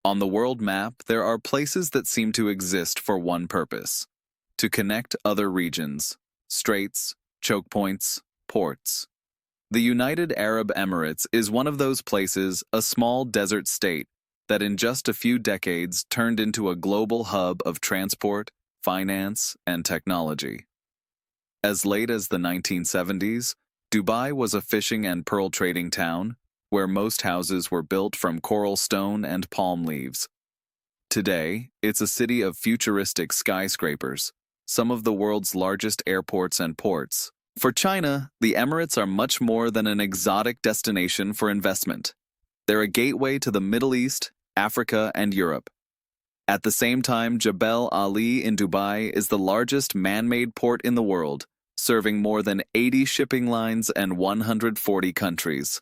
On the world map, there are places that seem to exist for one purpose: to connect other regions, straits, choke points, ports. The United Arab Emirates is one of those places, a small desert state, that in just a few decades turned into a global hub of transport, finance, and technology. As late as the 1970s, Dubai was a fishing and pearl trading town, where most houses were built from coral stone and palm leaves. Today, it's a city of futuristic skyscrapers, some of the world's largest airports and ports. For China, the Emirates are much more than an exotic destination for investment. They're a gateway to the Middle East, Africa, and Europe. At the same time, Jebel Ali in Dubai is the largest man-made port in the world, serving more than 80 shipping lines and 140 countries.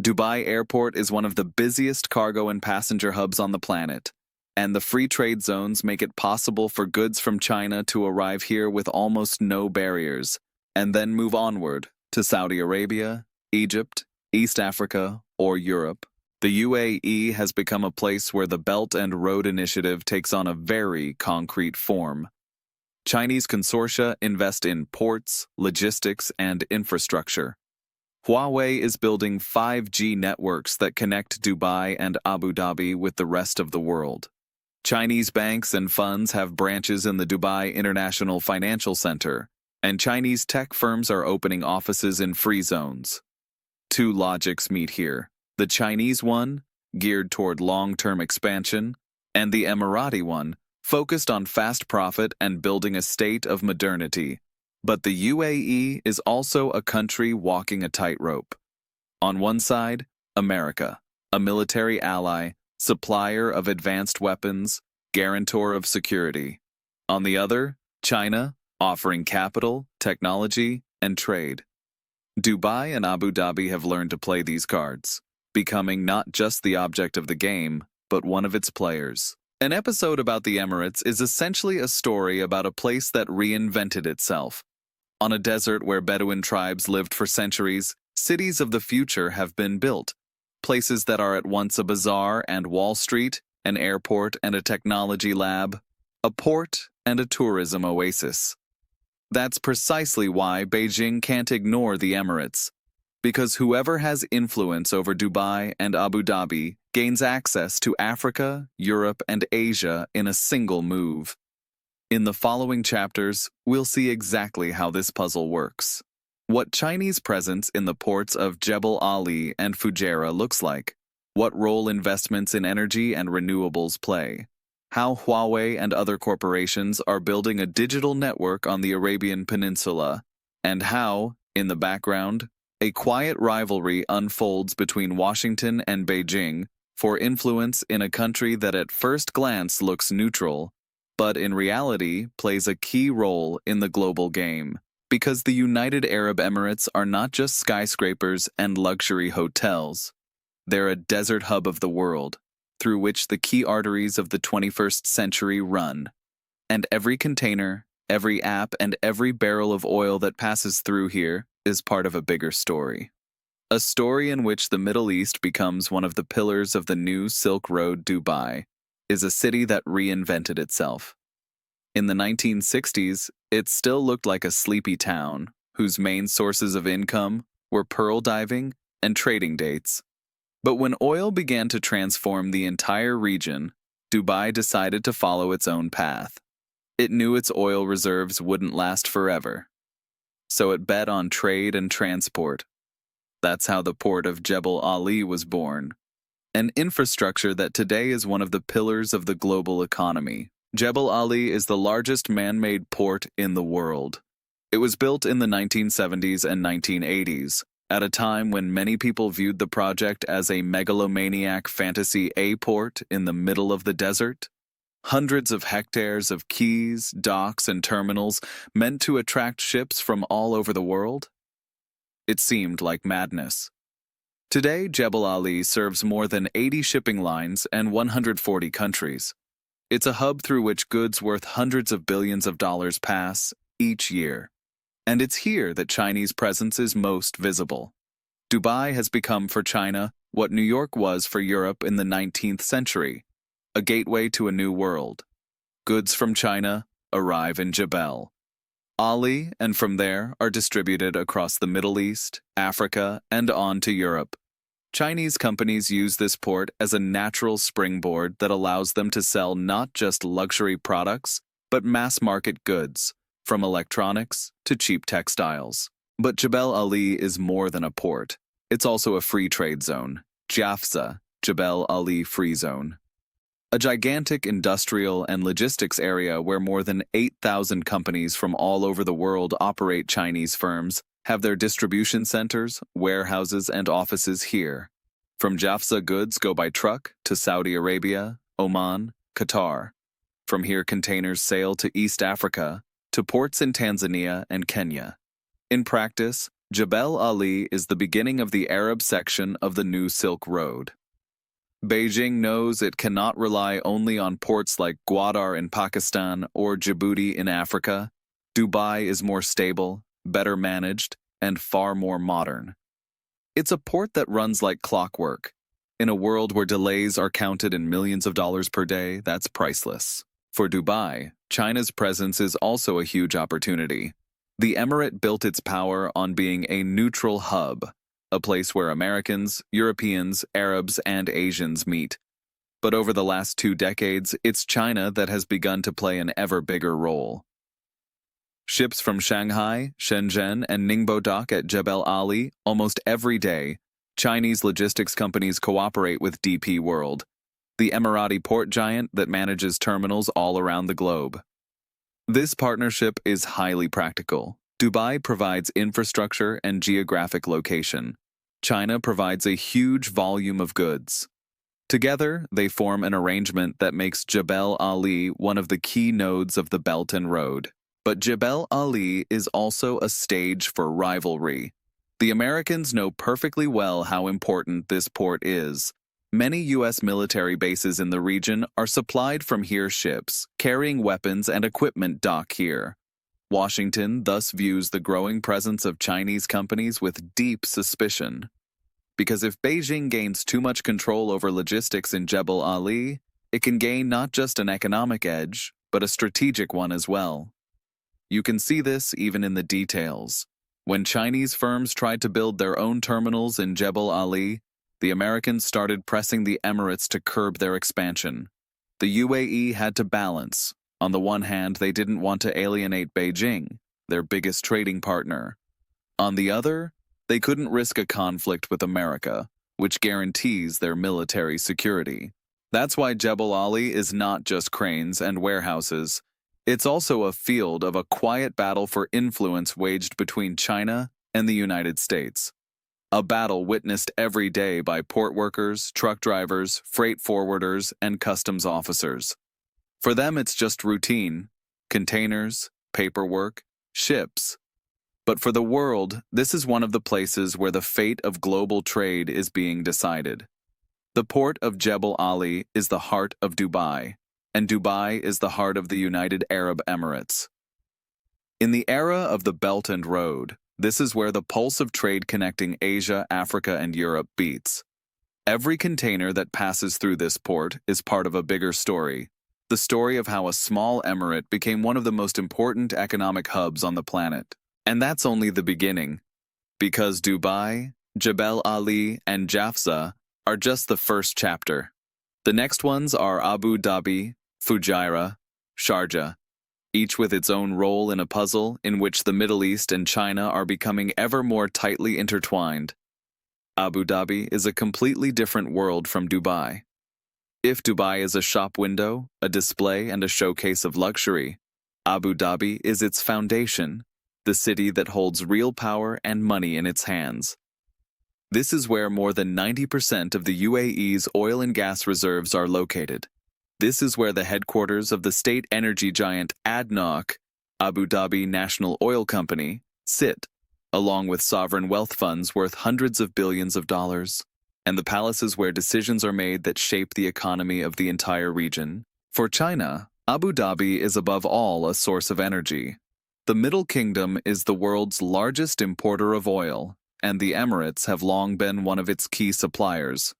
Dubai Airport is one of the busiest cargo and passenger hubs on the planet, and the free trade zones make it possible for goods from China to arrive here with almost no barriers, and then move onward to Saudi Arabia, Egypt, East Africa, or Europe. The UAE has become a place where the Belt and Road Initiative takes on a very concrete form. Chinese consortia invest in ports, logistics, and infrastructure. Huawei is building 5G networks that connect Dubai and Abu Dhabi with the rest of the world. Chinese banks and funds have branches in the Dubai International Financial Center, and Chinese tech firms are opening offices in free zones. Two logics meet here: the Chinese one, geared toward long-term expansion, and the Emirati one, focused on fast profit and building a state of modernity. But the UAE is also a country walking a tightrope. On one side, America, a military ally, supplier of advanced weapons, guarantor of security. On the other, China, offering capital, technology, and trade. Dubai and Abu Dhabi have learned to play these cards, becoming not just the object of the game, but one of its players. An episode about the Emirates is essentially a story about a place that reinvented itself. On a desert where Bedouin tribes lived for centuries, cities of the future have been built. Places that are at once a bazaar and Wall Street, an airport and a technology lab, a port and a tourism oasis. That's precisely why Beijing can't ignore the Emirates, because whoever has influence over Dubai and Abu Dhabi gains access to Africa, Europe, and Asia in a single move. In the following chapters, we'll see exactly how this puzzle works. What Chinese presence in the ports of Jebel Ali and Fujairah looks like. What role investments in energy and renewables play. How Huawei and other corporations are building a digital network on the Arabian Peninsula. And how, in the background, a quiet rivalry unfolds between Washington and Beijing for influence in a country that at first glance looks neutral, but in reality plays a key role in the global game. Because the United Arab Emirates are not just skyscrapers and luxury hotels. They're a desert hub of the world, through which the key arteries of the 21st century run. And every container, every app, and every barrel of oil that passes through here is part of a bigger story. A story in which the Middle East becomes one of the pillars of the new Silk Road. Dubai is a city that reinvented itself. In the 1960s, it still looked like a sleepy town, whose main sources of income were pearl diving and trading dates. But when oil began to transform the entire region, Dubai decided to follow its own path. It knew its oil reserves wouldn't last forever. So it bet on trade and transport. That's how the port of Jebel Ali was born. An infrastructure that today is one of the pillars of the global economy. Jebel Ali is the largest man-made port in the world. It was built in the 1970s and 1980s, at a time when many people viewed the project as a megalomaniac fantasy port in the middle of the desert. Hundreds of hectares of quays, docks, and terminals meant to attract ships from all over the world. It seemed like madness. Today, Jebel Ali serves more than 80 shipping lines and 140 countries. It's a hub through which goods worth hundreds of billions of dollars pass each year. And it's here that Chinese presence is most visible. Dubai has become for China what New York was for Europe in the 19th century, a gateway to a new world. Goods from China arrive in Jebel, Ali, and from there are distributed across the Middle East, Africa, and on to Europe. Chinese companies use this port as a natural springboard that allows them to sell not just luxury products, but mass-market goods, from electronics to cheap textiles. But Jebel Ali is more than a port. It's also a free trade zone, JAFZA, Jebel Ali Free Zone. A gigantic industrial and logistics area where more than 8,000 companies from all over the world operate. Chinese firms have their distribution centers, warehouses, and offices here. From JAFZA, goods go by truck to Saudi Arabia, Oman, Qatar. From here, containers sail to East Africa, to ports in Tanzania and Kenya. In practice, Jebel Ali is the beginning of the Arab section of the New Silk Road. Beijing knows it cannot rely only on ports like Gwadar in Pakistan or Djibouti in Africa. Dubai is more stable, better managed, and far more modern. It's a port that runs like clockwork. In a world where delays are counted in millions of dollars per day, that's priceless. For Dubai, China's presence is also a huge opportunity. The emirate built its power on being a neutral hub, a place where Americans, Europeans, Arabs, and Asians meet. But over the last 2 decades, it's China that has begun to play an ever bigger role. Ships from Shanghai, Shenzhen, and Ningbo dock at Jebel Ali almost every day. Chinese logistics companies cooperate with DP World, the Emirati port giant that manages terminals all around the globe. This partnership is highly practical. Dubai provides infrastructure and geographic location. China provides a huge volume of goods. Together, they form an arrangement that makes Jebel Ali one of the key nodes of the Belt and Road. But Jebel Ali is also a stage for rivalry. The Americans know perfectly well how important this port is. Many U.S. military bases in the region are supplied from here. Ships carrying weapons and equipment dock here. Washington thus views the growing presence of Chinese companies with deep suspicion. Because if Beijing gains too much control over logistics in Jebel Ali, it can gain not just an economic edge, but a strategic one as well. You can see this even in the details. When Chinese firms tried to build their own terminals in Jebel Ali, the Americans started pressing the Emirates to curb their expansion. The UAE had to balance. On the one hand, they didn't want to alienate Beijing, their biggest trading partner. On the other, they couldn't risk a conflict with America, which guarantees their military security. That's why Jebel Ali is not just cranes and warehouses. It's also a field of a quiet battle for influence waged between China and the United States. A battle witnessed every day by port workers, truck drivers, freight forwarders, and customs officers. For them, it's just routine: containers, paperwork, ships. But for the world, this is one of the places where the fate of global trade is being decided. The port of Jebel Ali is the heart of Dubai, and Dubai is the heart of the United Arab Emirates. In the era of the Belt and Road, this is where the pulse of trade connecting Asia, Africa, and Europe beats. Every container that passes through this port is part of a bigger story. The story of how a small emirate became one of the most important economic hubs on the planet. And that's only the beginning. Because Dubai, Jebel Ali, and JAFZA are just the first chapter. The next ones are Abu Dhabi, Fujairah, Sharjah, each with its own role in a puzzle in which the Middle East and China are becoming ever more tightly intertwined. Abu Dhabi is a completely different world from Dubai. If Dubai is a shop window, a display, and a showcase of luxury, Abu Dhabi is its foundation, the city that holds real power and money in its hands. This is where more than 90% of the UAE's oil and gas reserves are located. This is where the headquarters of the state energy giant ADNOC, Abu Dhabi National Oil Company, sit, along with sovereign wealth funds worth hundreds of billions of dollars, and the palaces where decisions are made that shape the economy of the entire region. For China, Abu Dhabi is above all a source of energy. The Middle Kingdom is the world's largest importer of oil, and the Emirates have long been one of its key suppliers.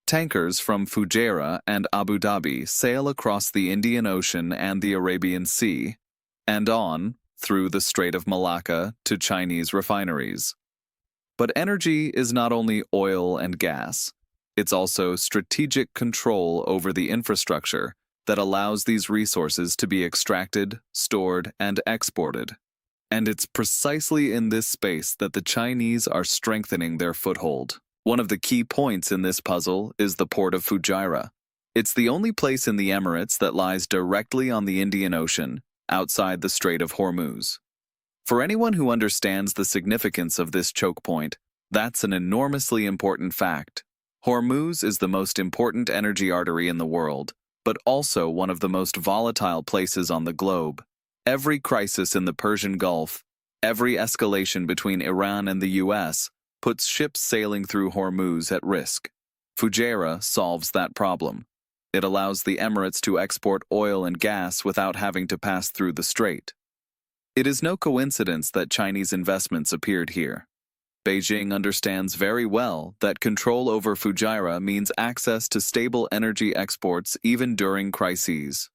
Tankers from Fujairah and Abu Dhabi sail across the Indian Ocean and the Arabian Sea, and on, through the Strait of Malacca to Chinese refineries. But energy is not only oil and gas, it's also strategic control over the infrastructure that allows these resources to be extracted, stored, and exported. And it's precisely in this space that the Chinese are strengthening their foothold. One of the key points in this puzzle is the port of Fujairah. It's the only place in the Emirates that lies directly on the Indian Ocean, outside the Strait of Hormuz. For anyone who understands the significance of this choke point, that's an enormously important fact. Hormuz is the most important energy artery in the world, but also one of the most volatile places on the globe. Every crisis in the Persian Gulf, every escalation between Iran and the US, puts ships sailing through Hormuz at risk. Fujairah solves that problem. It allows the Emirates to export oil and gas without having to pass through the strait. It is no coincidence that Chinese investments appeared here. Beijing understands very well that control over Fujairah means access to stable energy exports even during crises.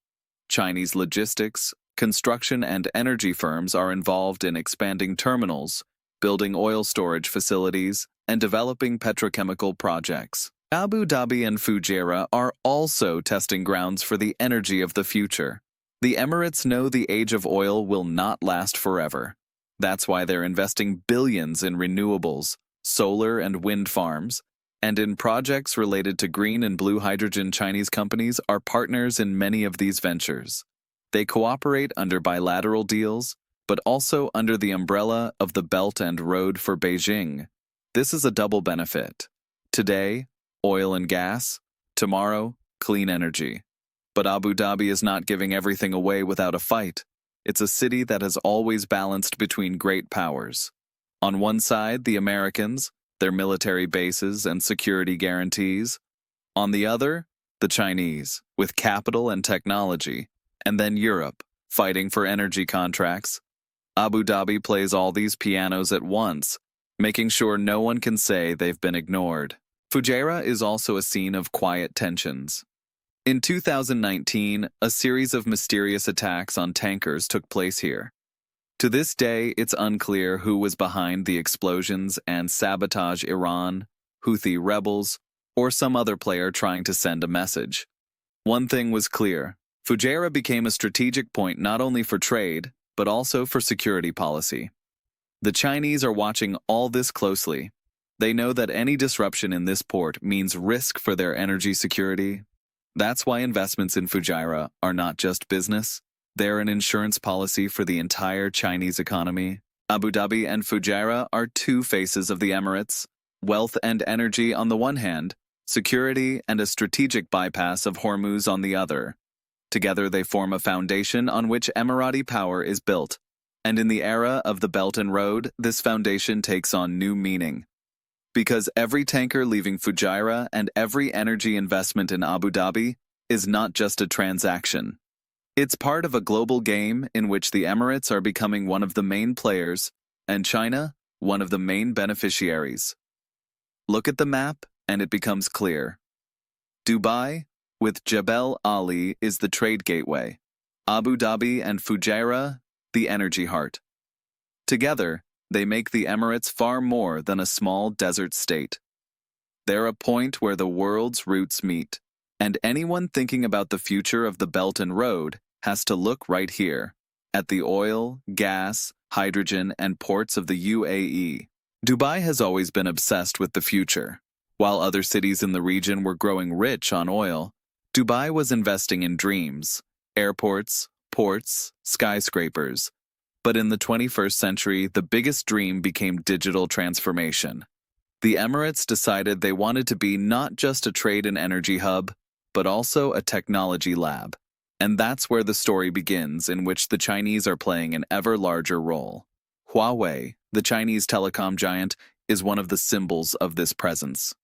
Chinese logistics, construction, and energy firms are involved in expanding terminals, building oil storage facilities, and developing petrochemical projects. Abu Dhabi and Fujairah are also testing grounds for the energy of the future. The Emirates know the age of oil will not last forever. That's why they're investing billions in renewables, solar and wind farms, and in projects related to green and blue hydrogen. Chinese companies are partners in many of these ventures. They cooperate under bilateral deals, but also under the umbrella of the Belt and Road for Beijing. This is a double benefit. Today, oil and gas. Tomorrow, clean energy. But Abu Dhabi is not giving everything away without a fight. It's a city that has always balanced between great powers. On one side, the Americans, their military bases and security guarantees. On the other, the Chinese, with capital and technology. And then Europe, fighting for energy contracts. Abu Dhabi plays all these pianos at once, making sure no one can say they've been ignored. Fujairah is also a scene of quiet tensions. In 2019, a series of mysterious attacks on tankers took place here. To this day, it's unclear who was behind the explosions and sabotage: Iran, Houthi rebels, or some other player trying to send a message. One thing was clear: Fujairah became a strategic point not only for trade, but also for security policy. The Chinese are watching all this closely. They know that any disruption in this port means risk for their energy security. That's why investments in Fujairah are not just business. They're an insurance policy for the entire Chinese economy. Abu Dhabi and Fujairah are two faces of the Emirates: wealth and energy on the one hand, security and a strategic bypass of Hormuz on the other. Together they form a foundation on which Emirati power is built. And in the era of the Belt and Road, this foundation takes on new meaning. Because every tanker leaving Fujairah and every energy investment in Abu Dhabi is not just a transaction. It's part of a global game in which the Emirates are becoming one of the main players and China one of the main beneficiaries. Look at the map and it becomes clear. Dubai, with Jebel Ali, is the trade gateway. Abu Dhabi and Fujairah, the energy heart. Together, they make the Emirates far more than a small desert state. They're a point where the world's roots meet, and anyone thinking about the future of the Belt and Road has to look right here, at the oil, gas, hydrogen, and ports of the UAE. Dubai has always been obsessed with the future. While other cities in the region were growing rich on oil, Dubai was investing in dreams: airports, ports, skyscrapers. But in the 21st century, the biggest dream became digital transformation. The Emirates decided they wanted to be not just a trade and energy hub, but also a technology lab. And that's where the story begins, in which the Chinese are playing an ever larger role. Huawei, the Chinese telecom giant, is one of the symbols of this presence.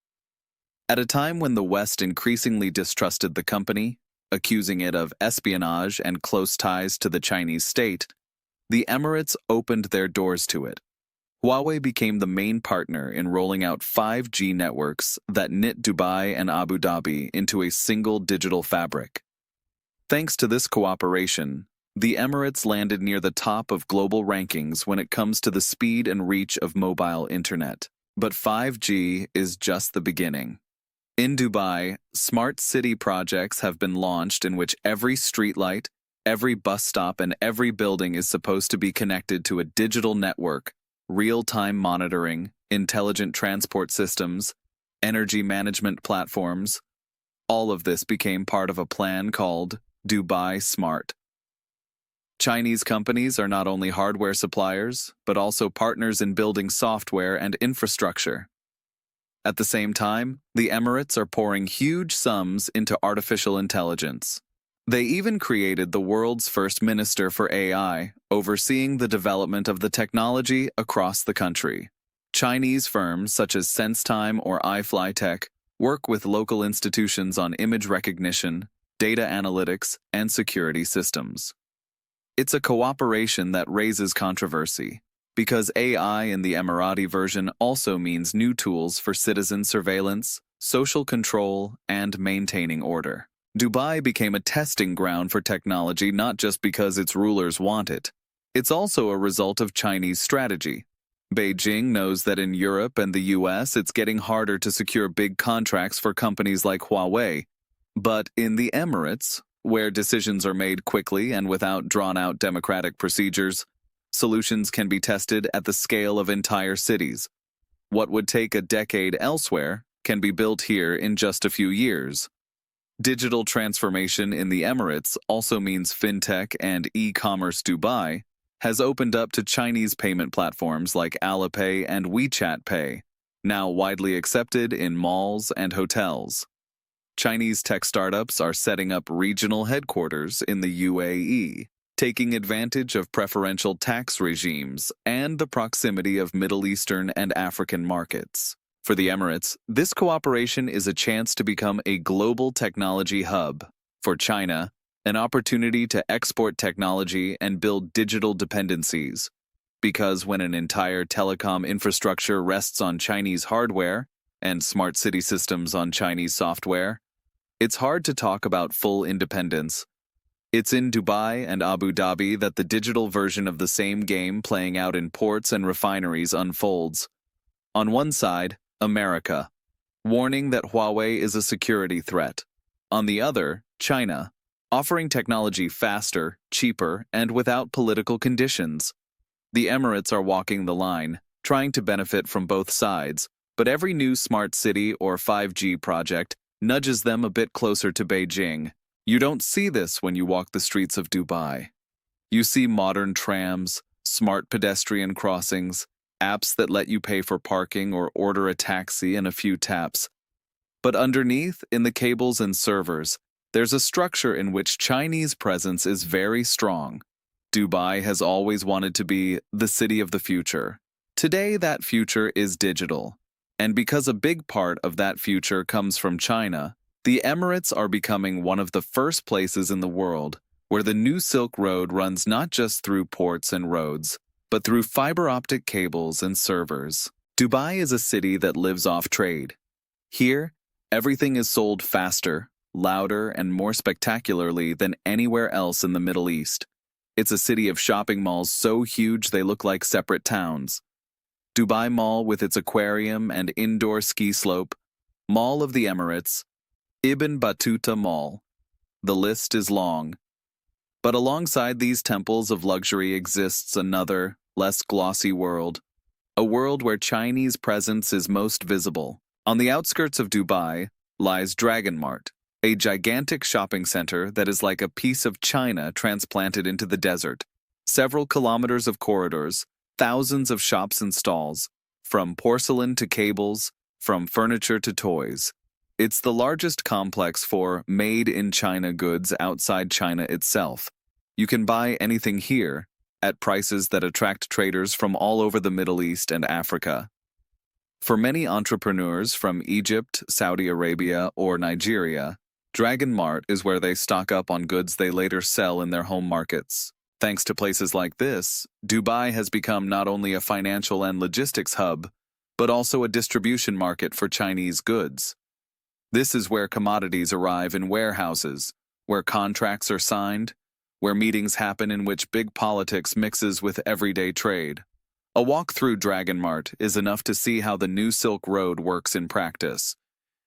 At a time when the West increasingly distrusted the company, accusing it of espionage and close ties to the Chinese state, the Emirates opened their doors to it. Huawei became the main partner in rolling out 5G networks that knit Dubai and Abu Dhabi into a single digital fabric. Thanks to this cooperation, the Emirates landed near the top of global rankings when it comes to the speed and reach of mobile internet. But 5G is just the beginning. In Dubai, smart city projects have been launched in which every streetlight, every bus stop, and every building is supposed to be connected to a digital network, real-time monitoring, intelligent transport systems, energy management platforms. All of this became part of a plan called Dubai Smart. Chinese companies are not only hardware suppliers, but also partners in building software and infrastructure. At the same time, the Emirates are pouring huge sums into artificial intelligence. They even created the world's first minister for AI, overseeing the development of the technology across the country. Chinese firms such as SenseTime or iFlyTech work with local institutions on image recognition, data analytics, and security systems. It's a cooperation that raises controversy, because AI in the Emirati version also means new tools for citizen surveillance, social control, and maintaining order. Dubai became a testing ground for technology not just because its rulers want it. It's also a result of Chinese strategy. Beijing knows that in Europe and the US it's getting harder to secure big contracts for companies like Huawei. But in the Emirates, where decisions are made quickly and without drawn-out democratic procedures, solutions can be tested at the scale of entire cities. What would take a decade elsewhere can be built here in just a few years. Digital transformation in the Emirates also means fintech and e-commerce. Dubai has opened up to Chinese payment platforms like Alipay and WeChat Pay, now widely accepted in malls and hotels. Chinese tech startups are setting up regional headquarters in the UAE, taking advantage of preferential tax regimes and the proximity of Middle Eastern and African markets. For the Emirates, this cooperation is a chance to become a global technology hub. For China, an opportunity to export technology and build digital dependencies. Because when an entire telecom infrastructure rests on Chinese hardware and smart city systems on Chinese software, it's hard to talk about full independence. It's in Dubai and Abu Dhabi that the digital version of the same game playing out in ports and refineries unfolds. On one side, America, warning that Huawei is a security threat. On the other, China, offering technology faster, cheaper, and without political conditions. The Emirates are walking the line, trying to benefit from both sides, but every new smart city or 5G project nudges them a bit closer to Beijing. You don't see this when you walk the streets of Dubai. You see modern trams, smart pedestrian crossings, apps that let you pay for parking or order a taxi in a few taps. But underneath, in the cables and servers, there's a structure in which Chinese presence is very strong. Dubai has always wanted to be the city of the future. Today, that future is digital. And because a big part of that future comes from China, the Emirates are becoming one of the first places in the world where the new Silk Road runs not just through ports and roads, but through fiber optic cables and servers. Dubai is a city that lives off trade. Here, everything is sold faster, louder, and more spectacularly than anywhere else in the Middle East. It's a city of shopping malls so huge they look like separate towns. Dubai Mall with its aquarium and indoor ski slope, Mall of the Emirates, Ibn Battuta Mall. The list is long. But alongside these temples of luxury exists another, less glossy world, a world where Chinese presence is most visible. On the outskirts of Dubai lies Dragon Mart, a gigantic shopping center that is like a piece of China transplanted into the desert. Several kilometers of corridors, thousands of shops and stalls, from porcelain to cables, from furniture to toys. It's the largest complex for made-in-China goods outside China itself. You can buy anything here at prices that attract traders from all over the Middle East and Africa. For many entrepreneurs from Egypt, Saudi Arabia, or Nigeria, Dragon Mart is where they stock up on goods they later sell in their home markets. Thanks to places like this, Dubai has become not only a financial and logistics hub, but also a distribution market for Chinese goods. This is where commodities arrive in warehouses, where contracts are signed, where meetings happen in which big politics mixes with everyday trade. A walk through Dragon Mart is enough to see how the new Silk Road works in practice.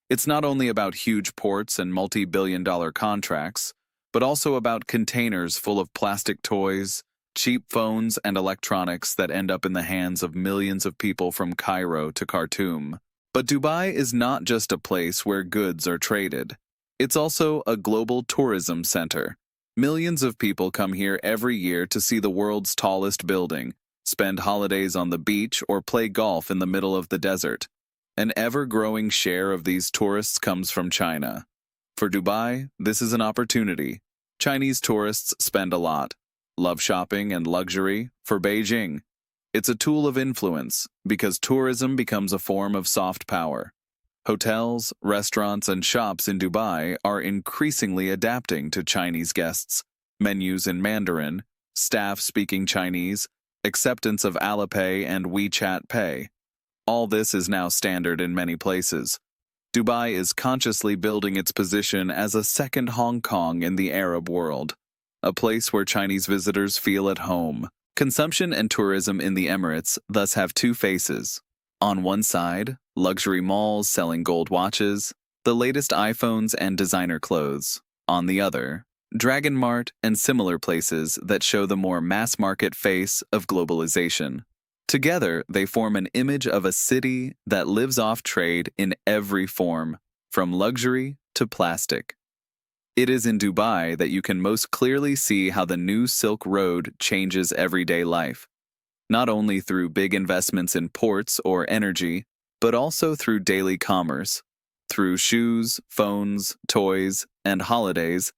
It's not only about huge ports and multi-billion-dollar contracts, but also about containers full of plastic toys, cheap phones, and electronics that end up in the hands of millions of people from Cairo to Khartoum. But Dubai is not just a place where goods are traded. It's also a global tourism center. Millions of people come here every year to see the world's tallest building, spend holidays on the beach, or play golf in the middle of the desert. An ever-growing share of these tourists comes from China. For Dubai, this is an opportunity. Chinese tourists spend a lot, love shopping and luxury. For Beijing, it's a tool of influence because tourism becomes a form of soft power. Hotels, restaurants, and shops in Dubai are increasingly adapting to Chinese guests, menus in Mandarin, staff speaking Chinese, acceptance of Alipay and WeChat Pay. All this is now standard in many places. Dubai is consciously building its position as a second Hong Kong in the Arab world, a place where Chinese visitors feel at home. Consumption and tourism in the Emirates thus have two faces. On one side, luxury malls selling gold watches, the latest iPhones and designer clothes. On the other, Dragon Mart and similar places that show the more mass-market face of globalization. Together, they form an image of a city that lives off trade in every form, from luxury to plastic. It is in Dubai that you can most clearly see how the new Silk Road changes everyday life, not only through big investments in ports or energy, but also through daily commerce. Through shoes, phones, toys, and holidays,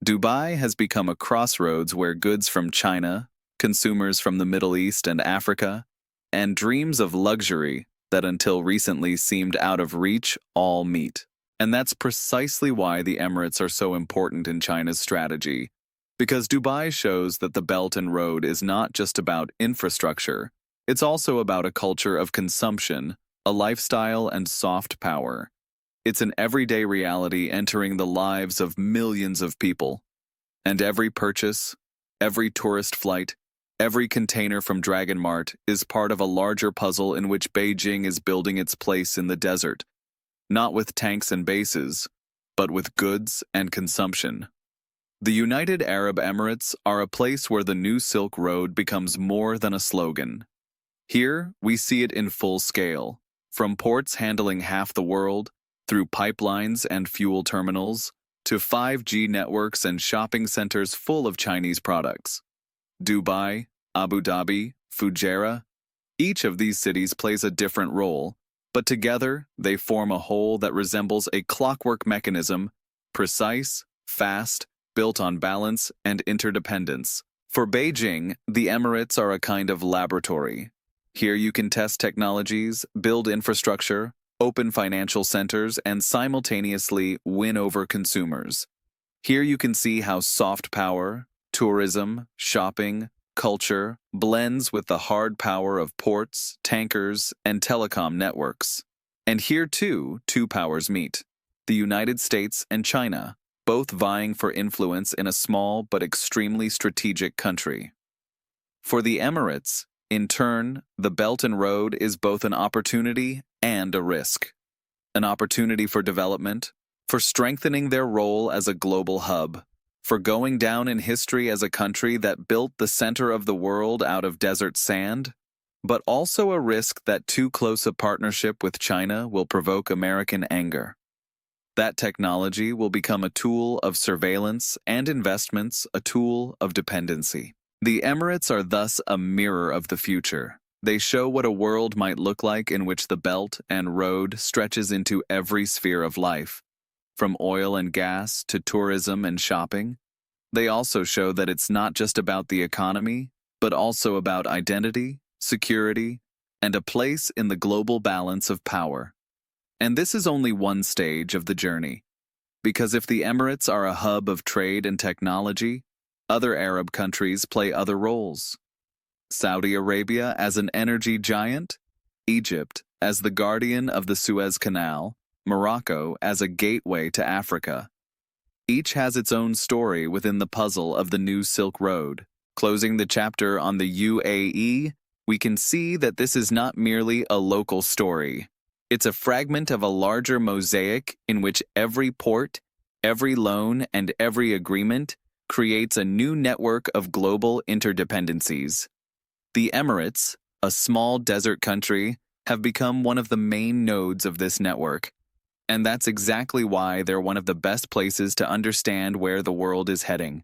Dubai has become a crossroads where goods from China, consumers from the Middle East and Africa, and dreams of luxury that until recently seemed out of reach all meet. And that's precisely why the Emirates are so important in China's strategy, because Dubai shows that the Belt and Road is not just about infrastructure, it's also about a culture of consumption, a lifestyle, and soft power. It's an everyday reality entering the lives of millions of people. And every purchase, every tourist flight, every container from Dragon Mart is part of a larger puzzle in which Beijing is building its place in the desert, not with tanks and bases, but with goods and consumption. The United Arab Emirates are a place where the new Silk Road becomes more than a slogan. Here, we see it in full scale, from ports handling half the world, through pipelines and fuel terminals, to 5G networks and shopping centers full of Chinese products. Dubai, Abu Dhabi, Fujairah, each of these cities plays a different role, but together they form a whole that resembles a clockwork mechanism, precise, fast, built on balance and interdependence. For Beijing, the Emirates are a kind of laboratory. Here you can test technologies, build infrastructure, open financial centers, and simultaneously win over consumers. Here you can see how soft power, tourism, shopping, culture blends with the hard power of ports, tankers, and telecom networks. And here too, two powers meet: the United States and China, both vying for influence in a small but extremely strategic country. For the Emirates, in turn, the Belt and Road is both an opportunity and a risk. An opportunity for development, for strengthening their role as a global hub, for going down in history as a country that built the center of the world out of desert sand, but also a risk that too close a partnership with China will provoke American anger. That technology will become a tool of surveillance and investments, a tool of dependency. The Emirates are thus a mirror of the future. They show what a world might look like in which the Belt and Road stretches into every sphere of life, from oil and gas to tourism and shopping. They also show that it's not just about the economy, but also about identity, security, and a place in the global balance of power. And this is only one stage of the journey, because if the Emirates are a hub of trade and technology, Other Arab countries play other roles. Saudi Arabia as an energy giant, Egypt as the guardian of the Suez Canal, Morocco as a gateway to Africa. Each has its own story within the puzzle of the new Silk Road. Closing the chapter on the UAE, we can see that this is not merely a local story. It's a fragment of a larger mosaic in which every port, every loan, and every agreement creates a new network of global interdependencies. The Emirates, a small desert country, have become one of the main nodes of this network. And that's exactly why they're one of the best places to understand where the world is heading.